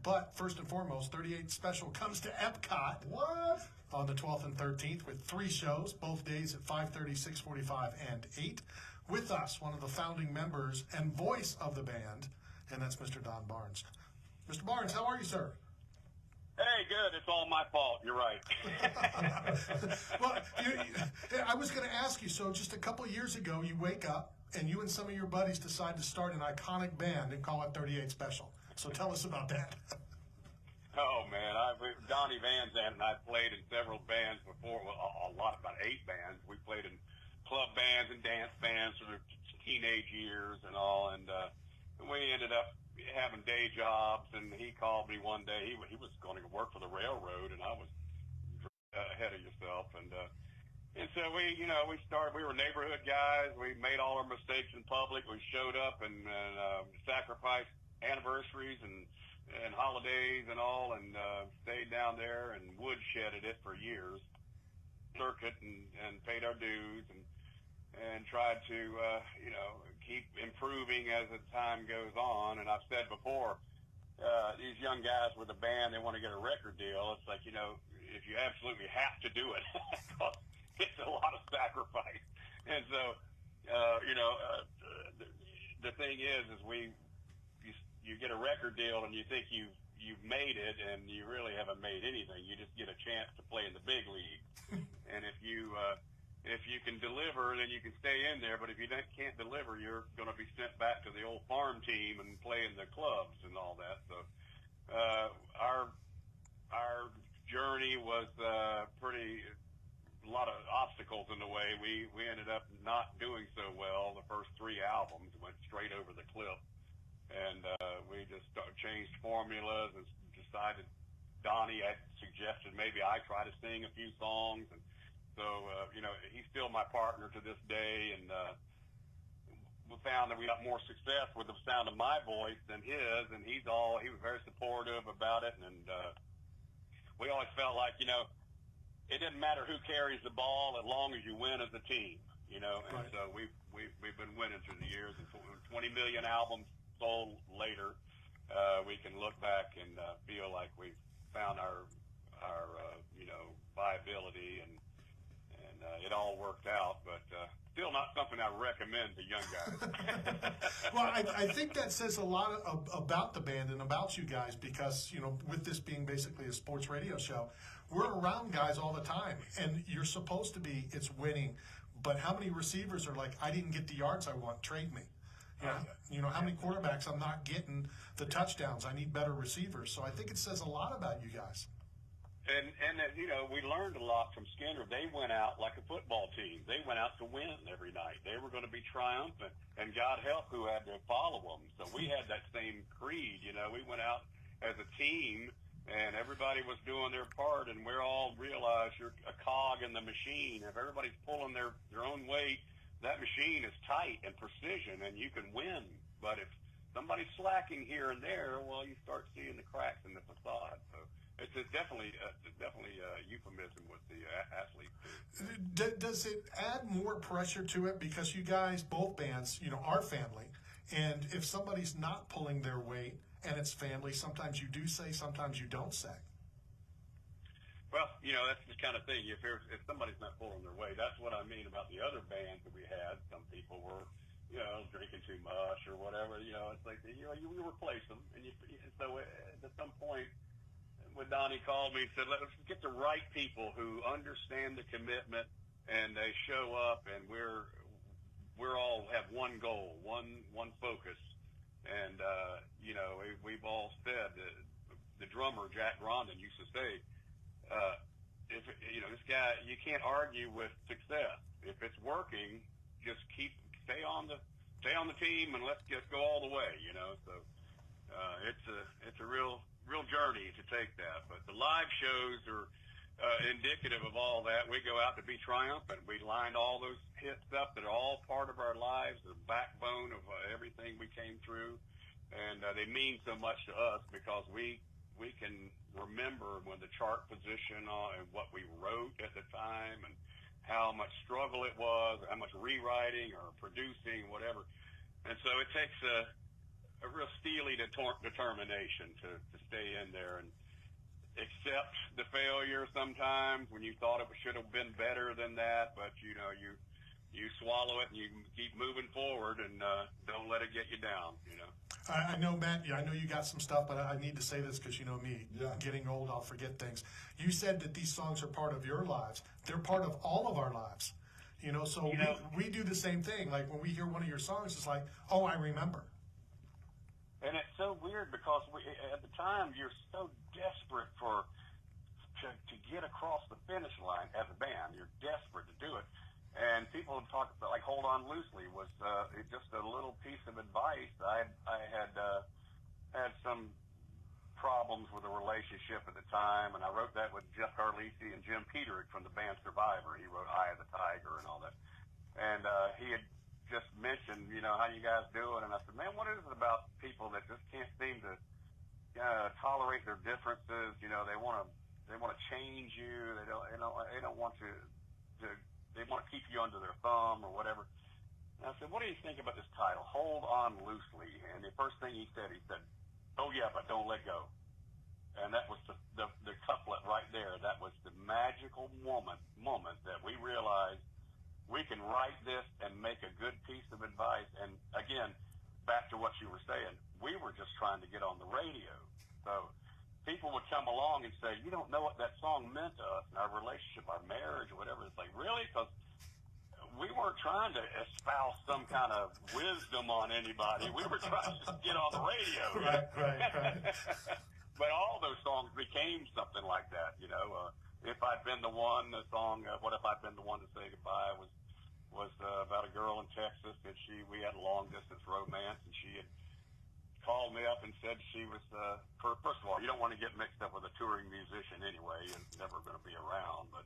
But first and foremost, 38 Special comes to Epcot. What? On the 12th and 13th with 3 shows, both days at 5:30, 6:45, and 8. With us, one of the founding members and voice of the band, and that's Mr. Don Barnes. Mr. Barnes, how are you, sir? Hey, good. It's all my fault. You're right. Well, I was going to ask you, so just a couple of years ago, you wake up and you and some of your buddies decide to start an iconic band and call it 38 Special. So tell us about that. Oh, man. Donnie Van Zandt and I played in several bands before, well, a lot, about 8 bands. We played in club bands and dance bands for the teenage years and all, and we ended up having day jobs, and he called me one day. He was going to work for the railroad, and I was ahead of yourself, and so we started. We were neighborhood guys. We made all our mistakes in public. We showed up and sacrificed anniversaries and holidays and all, and stayed down there and woodshedded it for years, circuit and paid our dues and tried to, keep improving as the time goes on. And I've said before, these young guys with a band, they want to get a record deal. It's like, if you absolutely have to do it, it's a lot of sacrifice. And so, the thing is you get a record deal and you think you've made it, and you really haven't made anything. You just get a chance to play in the big league. And if you can deliver, then you can stay in there. But if you can't deliver, you're going to be sent back to the old farm team and play in the clubs and all that. So our journey was a lot of obstacles in the way. We ended up not doing so well. The first 3 albums went straight over the cliff, and we just changed formulas and decided. Donnie had suggested maybe I try to sing a few songs, and so, he's still my partner to this day, and we found that we got more success with the sound of my voice than his, and he was very supportive about it, and we always felt like, it didn't matter who carries the ball as long as you win as a team, and Right. So we've been winning through the years, and 20 million albums sold later, we can look back and feel like we've found our viability, and it all worked out, but still not something I recommend to young guys. Well, I think that says a lot about the band and about you guys because, with this being basically a sports radio show, we're around guys all the time, and you're supposed to be, it's winning, but how many receivers are like, I didn't get the yards I want, trade me? How many quarterbacks I'm not getting the touchdowns, I need better receivers. So I think it says a lot about you guys. And we learned a lot from Skynyrd. They went out like a football team. They went out to win every night. They were going to be triumphant, and God help who had to follow them. So we had that same creed. We went out as a team, and everybody was doing their part, and we're all realized you're a cog in the machine. If everybody's pulling their own weight, that machine is tight and precision, and you can win. But if somebody's slacking here and there, well, you start seeing the cracks in the facade. So it's definitely a euphemism with the athlete. Does it add more pressure to it because you guys, both bands, are family, and if somebody's not pulling their weight and it's family, sometimes you do say, sometimes you don't say. Well, that's the kind of thing. If somebody's not pulling their weight, that's what I mean about the other bands that we had. Some people were, drinking too much or whatever. It's like you replace them, and so at some point, when Donnie called me, he said, "Let's get the right people who understand the commitment, and they show up, and we're all have one goal, one focus." And we've all said the drummer Jack Grondin used to say, if this guy, you can't argue with success. If it's working, just stay on the team, and let's just go all the way. So it's a real journey to take that. But the live shows are indicative of all that. We go out to be triumphant. We lined all those hits up that are all part of our lives, the backbone of everything we came through, and they mean so much to us because we can remember when the chart position and what we wrote at the time and how much struggle it was, how much rewriting or producing, whatever. And so it takes a a real steely determination to stay in there and accept the failure sometimes when you thought it should have been better than that, but you swallow it and you keep moving forward and don't let it get you down, I know, Matt, I know you got some stuff, but I need to say this because you know me. Yeah. Getting old, I'll forget things. You said that these songs are part of your lives. They're part of all of our lives. So we do the same thing. Like when we hear one of your songs, it's like, oh, I remember. And it's so weird because at the time you're so desperate to get across the finish line as a band. You're desperate to do it. And people have talked about, like, Hold On Loosely was just a little piece of advice. I had some problems with a relationship at the time, and I wrote that with Jeff Carlisi and Jim Peterick from the band Survivor. He wrote Eye of the Tiger and all that. And he had just mentioned, how you guys doing? And I said, man, what is it about people that just can't seem to tolerate their differences? They want to change you. They don't want to they want to keep you under their thumb or whatever. And I said, what do you think about this title, Hold On Loosely? And the first thing he said, oh yeah, but don't let go. And that was the couplet right there. That was the magical moment that we realized we can write this and make a good piece of advice. And again, back to what you were saying, we were just trying to get on the radio. So people would come along and say, you don't know what that song meant to us in our relationship, our marriage, or whatever. It's like, really? Because we weren't trying to espouse some kind of wisdom on anybody. We were trying to get on the radio. Right. But all those songs became something like that, If I'd Been the One, the song, What If I'd Been the One to Say Goodbye was about a girl in Texas that we had a long-distance romance, and she had called me up and said she was, first of all, you don't want to get mixed up with a touring musician anyway. You're never going to be around. But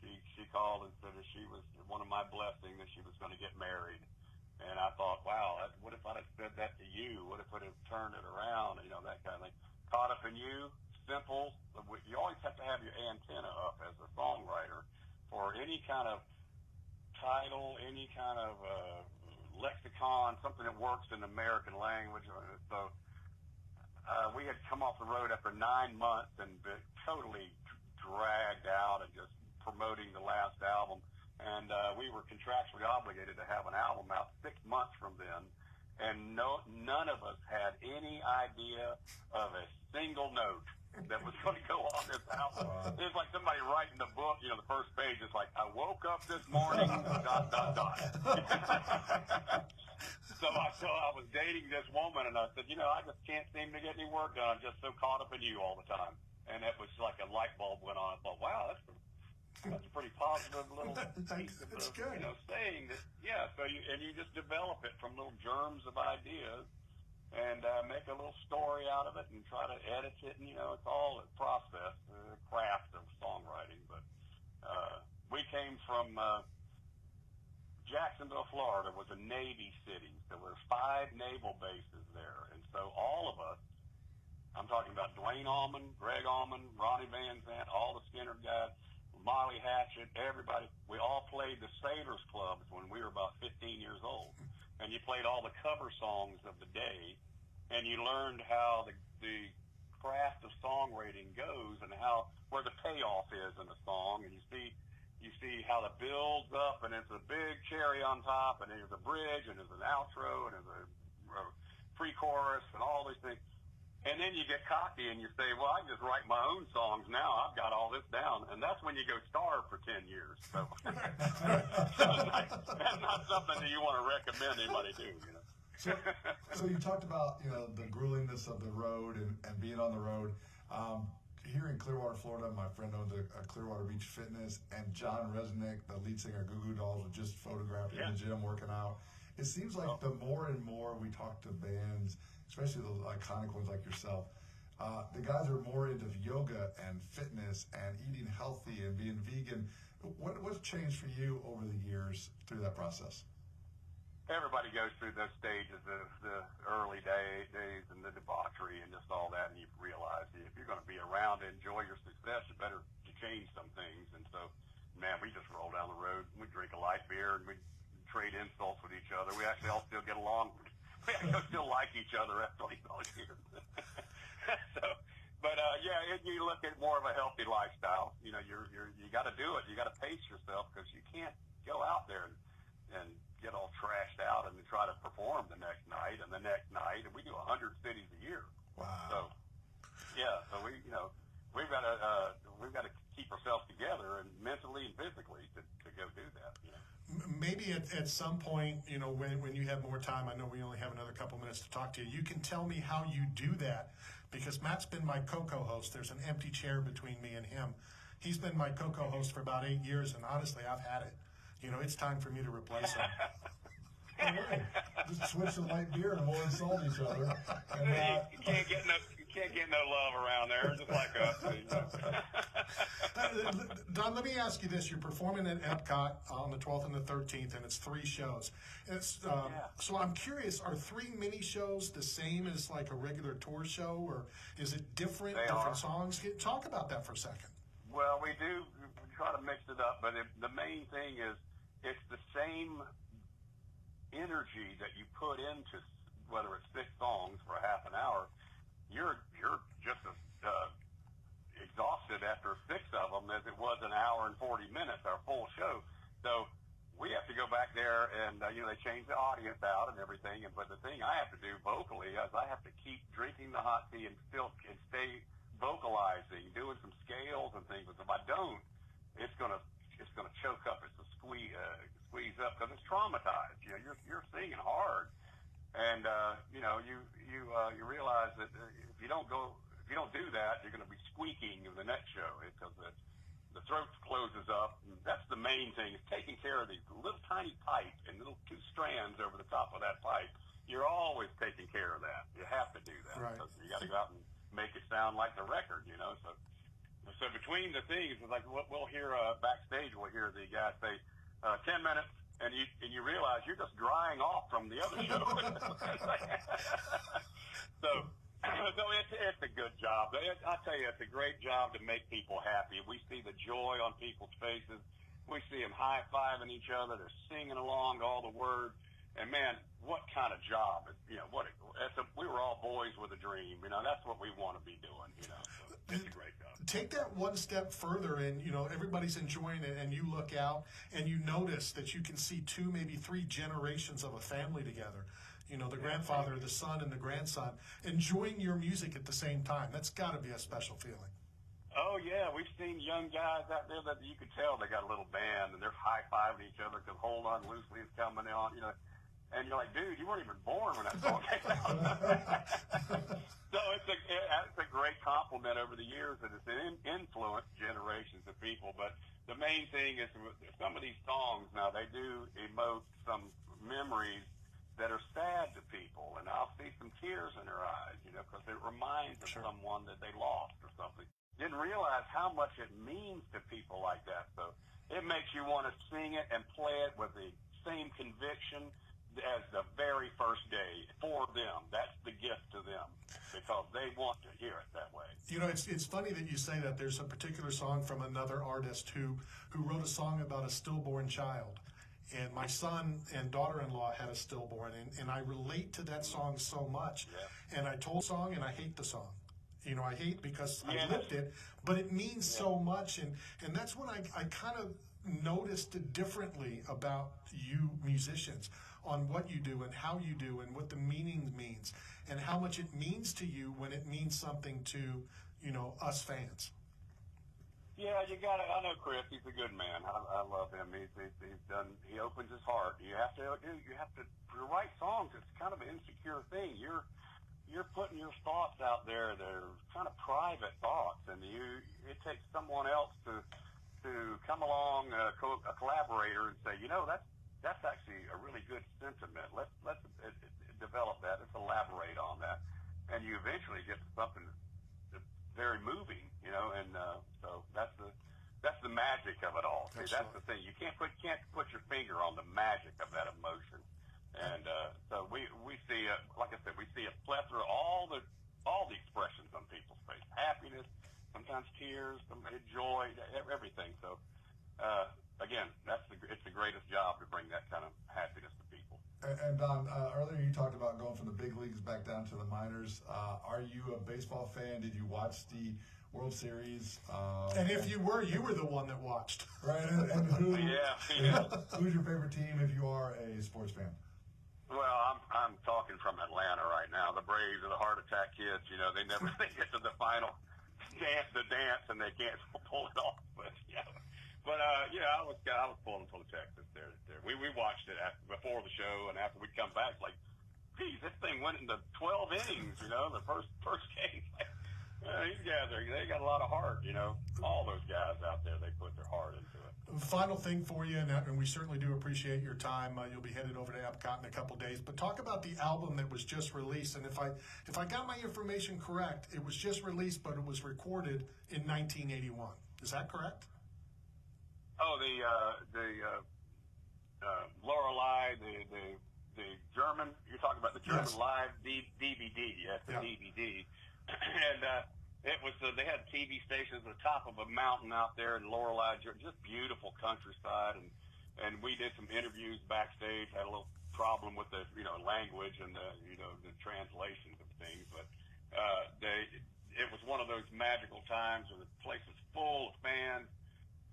she called and said that she was one of my blessings, that she was going to get married. And I thought, wow, what if I'd have said that to you? What if I'd have turned it around? That kind of thing. Caught Up in You, simple. You always have to have your antenna up as a songwriter for any kind of title, any kind of lexicon, something that works in American language. So we had come off the road after 9 months and been totally dragged out and just promoting the last album. And we were contractually obligated to have an album out 6 months from then. And none of us had any idea of a single note that was going to go on this album. It was like somebody writing the book, the first page is like, I woke up this morning, ... So I was dating this woman, and I said, I just can't seem to get any work done. I'm just so caught up in you all the time. And it was like a light bulb went on. I thought, wow, that's a pretty positive little piece of good. Saying that, yeah. So you just develop it from little germs of ideas and make a little story out of it and try to edit it. And it's all a process, the craft of songwriting. But we came from Jacksonville, Florida was a Navy city. There were 5 naval bases there. And so all of us, I'm talking about Dwayne Allman, Greg Allman, Ronnie Van Zandt, all the Skynyrd guys, Molly Hatchet, everybody, we all played the Sailors Clubs when we were about 15 years old. And you played all the cover songs of the day, and you learned how the craft of songwriting goes and where the payoff is in the song. And you see how it builds up, and it's a big cherry on top, and there's a bridge, and there's an outro, and there's a pre-chorus, and all these things. And then you get cocky and you say, well, I can just write my own songs now. I've got all this down. And that's when you go starve for 10 years. So that's not something that you want to recommend anybody do, So you talked about, the gruelingness of the road and being on the road. Here in Clearwater, Florida, my friend owns a Clearwater Beach Fitness, and John Resnick, the lead singer of Goo Goo Dolls, was just photographed in the gym working out. It seems like the more and more we talk to bands, especially the iconic ones like yourself, the guys are more into yoga and fitness and eating healthy and being vegan. What's changed for you over the years through that process? Everybody goes through those stages of the early days and the debauchery and just all that, and you realize if you're going to be around to enjoy your success, you better change some things. And so, man, we just roll down the road, and we drink a light beer, and we trade insults with each other. We actually all still get along we still like each other after all these years. So, but you look at more of a healthy lifestyle. You know, you got to do it. You got to pace yourself because you can't go out there and get all trashed out and then try to perform the next night and the next night. And we do 100 cities a year. Wow. So, so we've got to keep ourselves together and mentally and physically to go do that. You know. Maybe at some point, you know, when you have more time, I know we only have another couple minutes to talk to you, you can tell me how you do that, because Matt's been my co-host. There's an empty chair between me and him. He's been my co-host for about 8 years, and honestly, I've had it. You know, it's time for me to replace him. All right. Just switch to light beer and we'll insult each other. And, you can't get no love around there, just like us. Don, let me ask you this. You're performing at Epcot on the 12th and the 13th, and it's 3 shows. So I'm curious, are 3 mini shows the same as like a regular tour show, or is it different songs? Talk about that for a second. Well, we try to mix it up, but the main thing is it's the same energy that you put into whether it's 6 songs for a half an hour. You're just as exhausted after 6 of them as it was an hour and 40 minutes, our full show. So we have to go back there and, they change the audience out and everything. But the thing I have to do vocally is I have to keep drinking the hot tea and stay vocalizing, doing some scales and things. But if I don't, it's gonna choke up. It's a squeeze up because it's traumatized. You know, you're singing hard. And you realize that if you don't do that, you're going to be squeaking in the next show because the throat closes up. And that's the main thing, is taking care of these little tiny pipe and little 2 strands over the top of that pipe. You're always taking care of that. You have to do that. Right. Because you got to go out and make it sound like the record, you know. So between the things, it's like we'll hear backstage. We'll hear the guy say 10 minutes. And you realize you're just drying off from the other show. So it's a good job. I tell you, it's a great job to make people happy. We see the joy on people's faces. We see them high-fiving each other. They're singing along to all the words. And man, what kind of job? We were all boys with a dream. You know, that's what we want to be doing. You know, so it's a great job. Take that one step further, and everybody's enjoying it, and you look out and you notice that you can see 2, maybe 3 generations of a family together. You know, the grandfather, the son, and the grandson enjoying your music at the same time. That's got to be a special feeling. Oh yeah, we've seen young guys out there that you could tell they got a little band and they're high-fiving each other because "Hold On Loosely" is coming on. You know. And you're like, dude, you weren't even born when that song came out. So it's a great compliment over the years that it's influenced generations of people. But the main thing is some of these songs now, they do emote some memories that are sad to people. And I'll see some tears in their eyes, because it reminds of someone that they lost or something. Didn't realize how much it means to people like that. So it makes you want to sing it and play it with the same conviction as the very first day for them. That's the gift to them because they want to hear it that way. You know, it's funny that you say that. There's a particular song from another artist who wrote a song about a stillborn child. And my son and daughter-in-law had a stillborn, and I relate to that song so much. Yeah. And I told the song, and I hate the song. You know, I hate because I lived it, but it means so much. And that's when I kind of noticed it differently about you musicians, on what you do and how you do and what the meaning means and how much it means to you when it means something to, us fans. Yeah, you got to. I know Chris. He's a good man. I love him. He opens his heart. You have to write songs. It's kind of an insecure thing. You're putting your thoughts out there. They're kind of private thoughts, and it takes someone else to come along, a collaborator, and say, that's actually a really good sentiment. Let's develop that. Let's elaborate on that, and you eventually get to something that's very moving, And so that's the magic of it all. See, that's the thing. You can't put your finger on the magic of that emotion, and so we see, like I said, we see a plethora, all the expressions on people's face: happiness, sometimes tears, joy, everything. So. Again, it's the greatest job to bring that kind of happiness to people. And Don, earlier you talked about going from the big leagues back down to the minors. Are you a baseball fan? Did you watch the World Series? And if you were the one that watched. Right, and who? Yeah. Who's your favorite team if you are a sports fan? Well, I'm talking from Atlanta right now. The Braves are the heart attack kids. You know, they never they get to the final dance, and they can't pull it off. But yeah. But I was pulling for the Texas there. We watched it before the show, and after we'd come back, like, geez, this thing went into 12 innings. You know, the first game. These guys they got a lot of heart. You know, all those guys out there, they put their heart into it. Final thing for you, and we certainly do appreciate your time. You'll be headed over to Epcot in a couple days. But talk about the album that was just released. And if I got my information correct, it was just released, but it was recorded in 1981. Is that correct? Oh, the Lorelei, the German. You're talking about the German Yes. live DVD. Yes, the Yeah. DVD. And it was they had TV stations at the top of a mountain out there in Lorelei, just beautiful countryside, and we did some interviews backstage. Had a little problem with the language and the translations of things, but it was one of those magical times where the place was full of fans.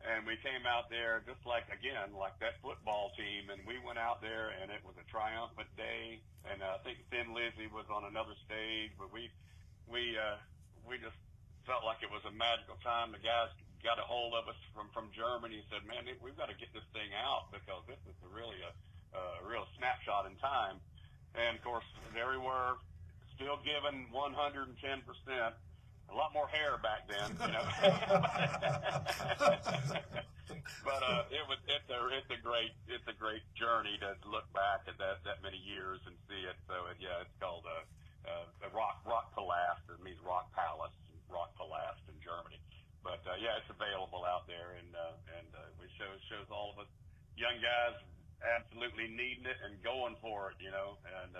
And we came out there just like that football team, and we went out there, and it was a triumphant day. And I think Thin Lizzy was on another stage, but we just felt like it was a magical time. The guys got a hold of us from Germany and said, "Man, we've got to get this thing out because this is really a real snapshot in time." And of course, there we were, still giving 110%. A lot more hair back then, you know. But it's a great journey to look back at that many years and see it. So it's called Rock Palast. It means Rock Palace, Rock Palast in Germany. But it's available out there, and it shows all of us young guys absolutely needing it and going for it, you know. And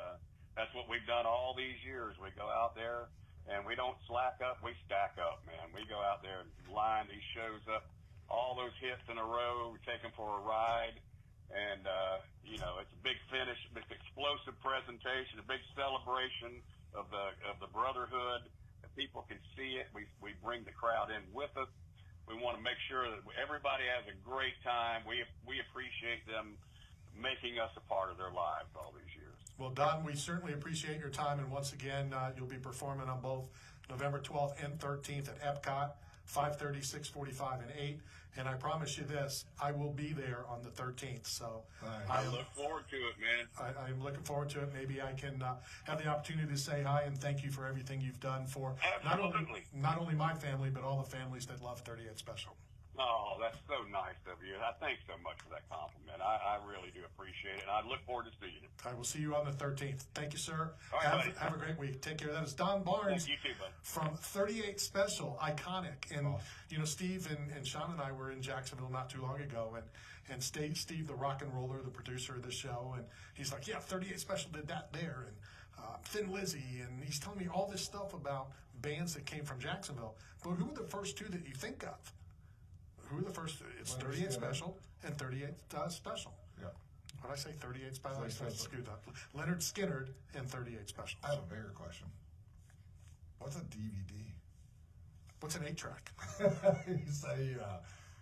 that's what we've done all these years. We go out there. And we don't slack up, we stack up, man. We go out there and line these shows up, all those hits in a row, we take them for a ride. And, it's a big finish, big explosive presentation, a big celebration of the brotherhood. If people can see it, we bring the crowd in with us. We want to make sure that everybody has a great time. We appreciate them making us a part of their lives all these years. Well, Don, we certainly appreciate your time, and once again, you'll be performing on both November 12th and 13th at Epcot, 5:30, 6:45, and 8. And I promise you this, I will be there on the 13th. So I look forward to it, man. I'm looking forward to it. Maybe I can have the opportunity to say hi and thank you for everything you've done for not only my family, but all the families that love 38 Special. Oh, that's so nice of you. Thanks so much for that compliment. I really do appreciate it, and I look forward to seeing you. I will see you on the 13th. Thank you, sir. All right, Have a great week. Take care. That is Don Barnes. You too, bud. From 38 Special, iconic. And, Steve and Sean and I were in Jacksonville not too long ago, and Steve, the rock and roller, the producer of the show, and he's like, yeah, 38 Special did that there, and Thin Lizzy, and he's telling me all this stuff about bands that came from Jacksonville. But who were the first two that you think of? Who are the first? It's 38 Special and 38 Special. Yeah. When I say 38 Special, I Special. screwed up. Lynyrd Skynyrd and 38 Special. I have a bigger question. What's a DVD? What's an 8-track? You say